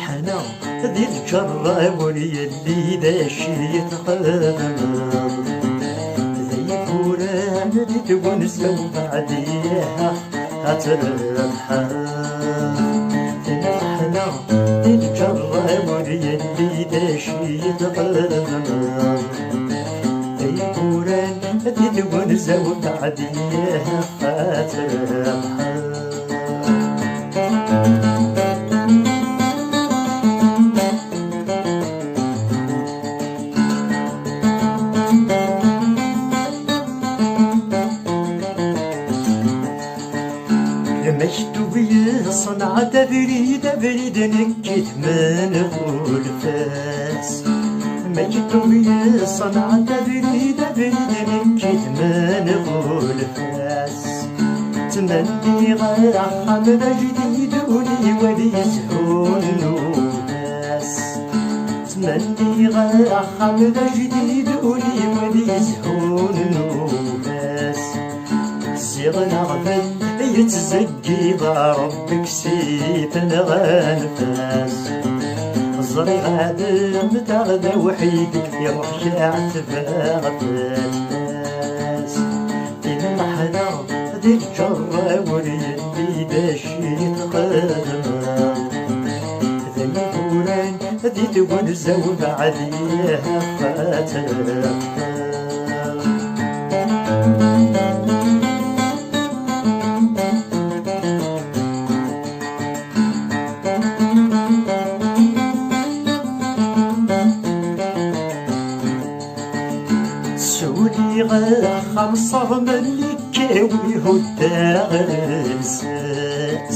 المحنة ذي الجرة واليلي ذا شي يتقلب ذي كوران ذي تونس وبعديها هتربحها ذي المحنة ذي الجرة واليلي ذا شي يتقلب ذي كوران ذي تونس وبعديها هتربحها مكتوب يصنع تبريد نكت من الفاس مكتوب يصنع تبريد نكت من الفاس تمني غرحة من جديد ولي يزهون ناس تمني غرحة من جديد ولي يزهون ناس زيغنا غفل يتزكي ربك سيف الغنفاس زري غادم تغدى وحيدك يروح شاع تباغ الناس في المحنة ذي الجرة واليلي داشي تقدم ذي الفوران ذي تونزة وبعديها فاتر سولي خمسة ملي كاوي هدا غرسات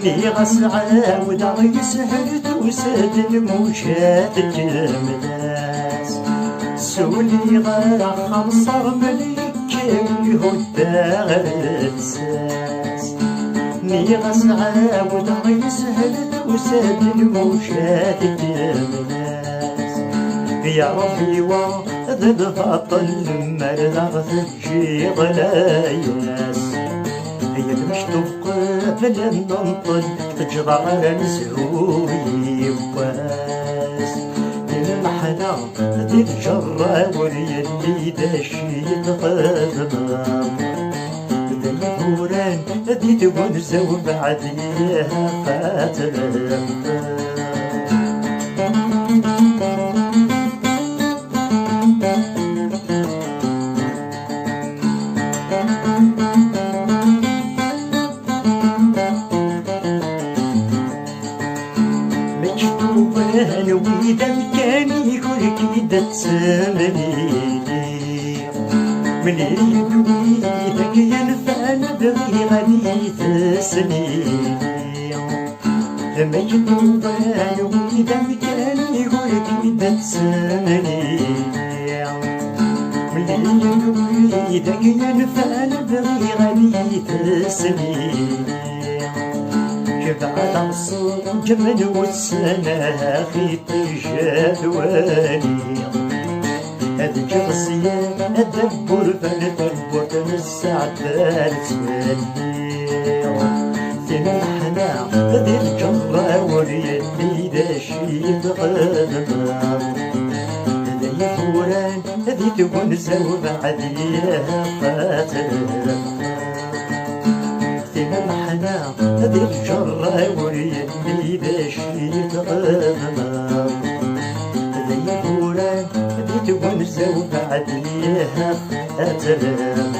مي غسعاود غيسهل توساد الموجات الجملات سولي خمسة ملي كاوي هدا غرسات مي غسعاود غيسهل توساد الموجات الجملات يا ربي ذب بطل مرض تجي ضلاياس هي المشتوق قبل ننطل تجرى نسوي واس المحنة ذي الجرة واليلي داشي تقدم ذي الفوران ذي تونزة وبعديها فاتر وإذا كان يقول كيدا تسمنيلي ملي يدوي ذاك ينفع نبغي غادي تسنيلي لما يدوب وإذا كان يقول كيدا تسمنيلي ملي يدوي ذاك ينفع نبغي غادي تسنيلي بعد عصر جمل والسنة خيط جدواني هاد جغسية الدبور فالدبور السعدان تسمني ثين الحنا ذي الجرة واليلي داشي تقدم ذي فوران ذي تونزة وبعديها فاتر المحنة ذي الجرة واليلي داشي تقدم ذي الفوران ذي تونزة وبعديها أترم